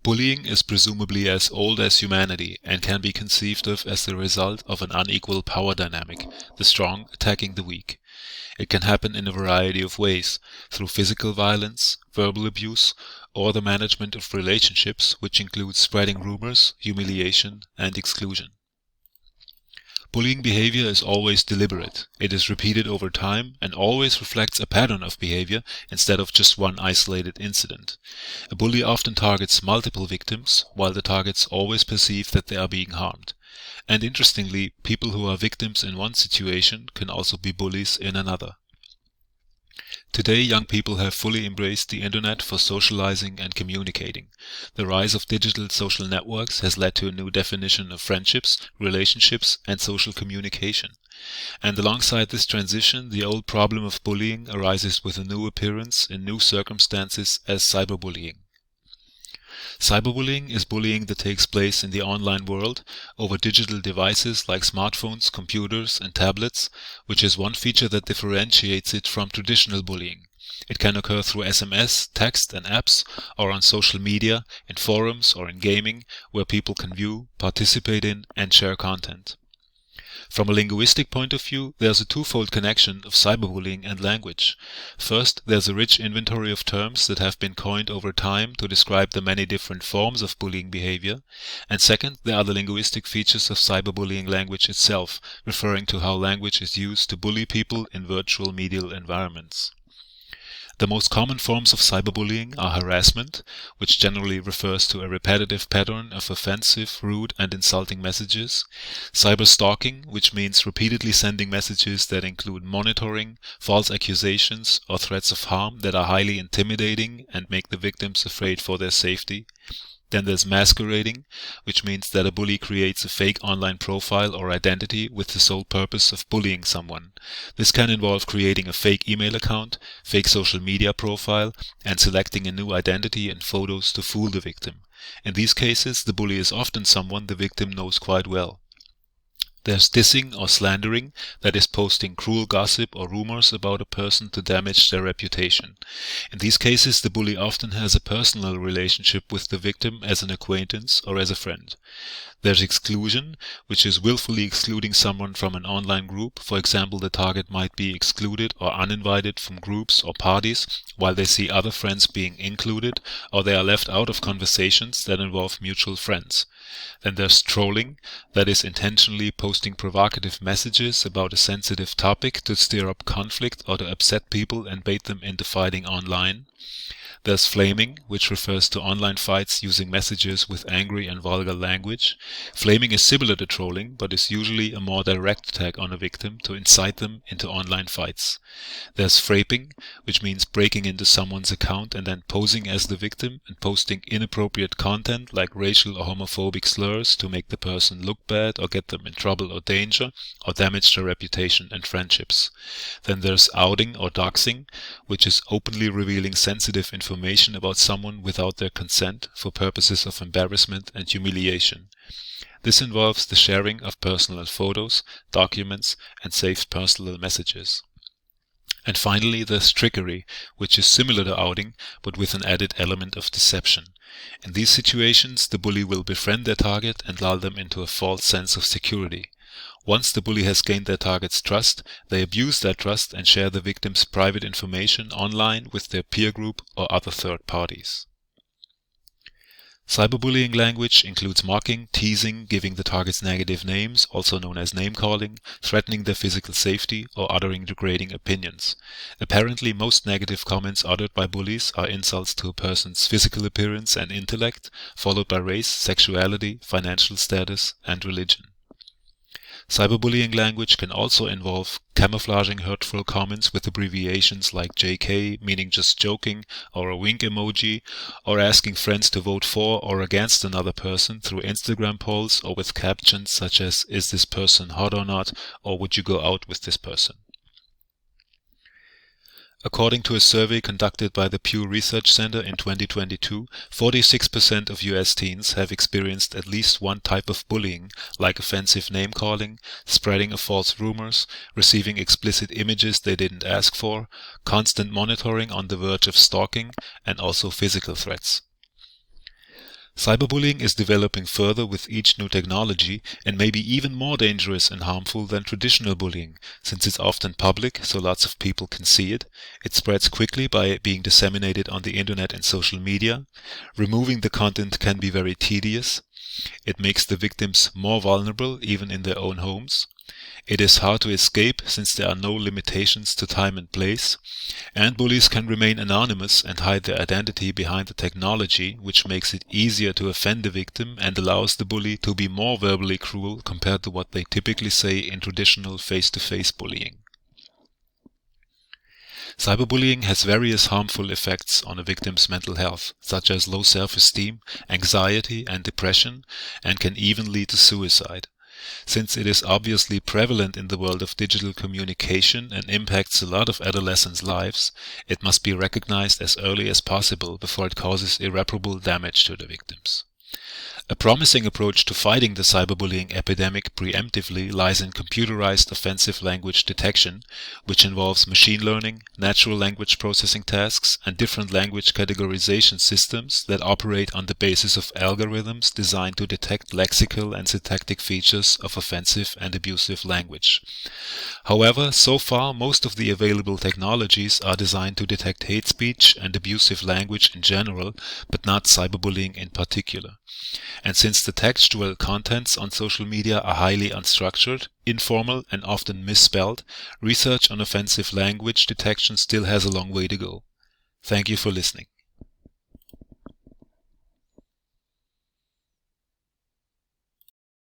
Bullying is presumably as old as humanity and can be conceived of as the result of an unequal power dynamic, the strong attacking the weak. It can happen in a variety of ways, through physical violence, verbal abuse, or the management of relationships, which includes spreading rumors, humiliation, and exclusion. Bullying behavior is always deliberate. It is repeated over time and always reflects a pattern of behavior instead of just one isolated incident. A bully often targets multiple victims, while the targets always perceive that they are being harmed. And interestingly, people who are victims in one situation can also be bullies in another. Today, young people have fully embraced the internet for socializing and communicating. The rise of digital social networks has led to a new definition of friendships, relationships, and social communication. And alongside this transition, the old problem of bullying arises with a new appearance in new circumstances as cyberbullying. Cyberbullying is bullying that takes place in the online world over digital devices like smartphones, computers, and tablets, which is one feature that differentiates it from traditional bullying. It can occur through SMS, text, and apps, or on social media, in forums, or in gaming, where people can view, participate in, and share content. From a linguistic point of view, there's a twofold connection of cyberbullying and language. First, there's a rich inventory of terms that have been coined over time to describe the many different forms of bullying behavior. And second, there are the linguistic features of cyberbullying language itself, referring to how language is used to bully people in virtual medial environments. The most common forms of cyberbullying are harassment, which generally refers to a repetitive pattern of offensive, rude, and insulting messages; cyberstalking, which means repeatedly sending messages that include monitoring, false accusations, or threats of harm that are highly intimidating and make the victims afraid for their safety. Then there's masquerading, which means that a bully creates a fake online profile or identity with the sole purpose of bullying someone. This can involve creating a fake email account, fake social media profile, and selecting a new identity and photos to fool the victim. In these cases, the bully is often someone the victim knows quite well. There's dissing or slandering, that is posting cruel gossip or rumors about a person to damage their reputation. In these cases, the bully often has a personal relationship with the victim as an acquaintance or as a friend. There's exclusion, which is willfully excluding someone from an online group. For example, the target might be excluded or uninvited from groups or parties while they see other friends being included, or they are left out of conversations that involve mutual friends. Then there's trolling, that is intentionally posting provocative messages about a sensitive topic to stir up conflict or to upset people and bait them into fighting online. There's flaming, which refers to online fights using messages with angry and vulgar language. Flaming is similar to trolling, but is usually a more direct attack on a victim to incite them into online fights. There's fraping, which means breaking into someone's account and then posing as the victim and posting inappropriate content like racial or homophobic slurs to make the person look bad or get them in trouble or danger or damage their reputation and friendships. Then there's outing or doxing, which is openly revealing sensitive information about someone without their consent for purposes of embarrassment and humiliation. This involves the sharing of personal photos, documents, and saved personal messages. And finally, there's trickery, which is similar to outing, but with an added element of deception. In these situations, the bully will befriend their target and lull them into a false sense of security. Once the bully has gained their target's trust, they abuse that trust and share the victim's private information online with their peer group or other third parties. Cyberbullying language includes mocking, teasing, giving the targets negative names, also known as name-calling, threatening their physical safety, or uttering degrading opinions. Apparently, most negative comments uttered by bullies are insults to a person's physical appearance and intellect, followed by race, sexuality, financial status, and religion. Cyberbullying language can also involve camouflaging hurtful comments with abbreviations like JK, meaning just joking, or a wink emoji, or asking friends to vote for or against another person through Instagram polls or with captions such as, "Is this person hot or not?" or "Would you go out with this person?" According to a survey conducted by the Pew Research Center in 2022, 46% of US teens have experienced at least one type of bullying, like offensive name-calling, spreading of false rumors, receiving explicit images they didn't ask for, constant monitoring on the verge of stalking, and also physical threats. Cyberbullying is developing further with each new technology and may be even more dangerous and harmful than traditional bullying, since it's often public, so lots of people can see it. It spreads quickly by being disseminated on the internet and social media. Removing the content can be very tedious. It makes the victims more vulnerable even in their own homes. It is hard to escape since there are no limitations to time and place, and bullies can remain anonymous and hide their identity behind the technology, which makes it easier to offend the victim and allows the bully to be more verbally cruel compared to what they typically say in traditional face-to-face bullying. Cyberbullying has various harmful effects on a victim's mental health, such as low self-esteem, anxiety, and depression, and can even lead to suicide. Since it is obviously prevalent in the world of digital communication and impacts a lot of adolescents' lives, it must be recognized as early as possible before it causes irreparable damage to the victims. A promising approach to fighting the cyberbullying epidemic preemptively lies in computerized offensive language detection, which involves machine learning, natural language processing tasks, and different language categorization systems that operate on the basis of algorithms designed to detect lexical and syntactic features of offensive and abusive language. However, so far most of the available technologies are designed to detect hate speech and abusive language in general, but not cyberbullying in particular. And since the textual contents on social media are highly unstructured, informal, and often misspelled, research on offensive language detection still has a long way to go. Thank you for listening.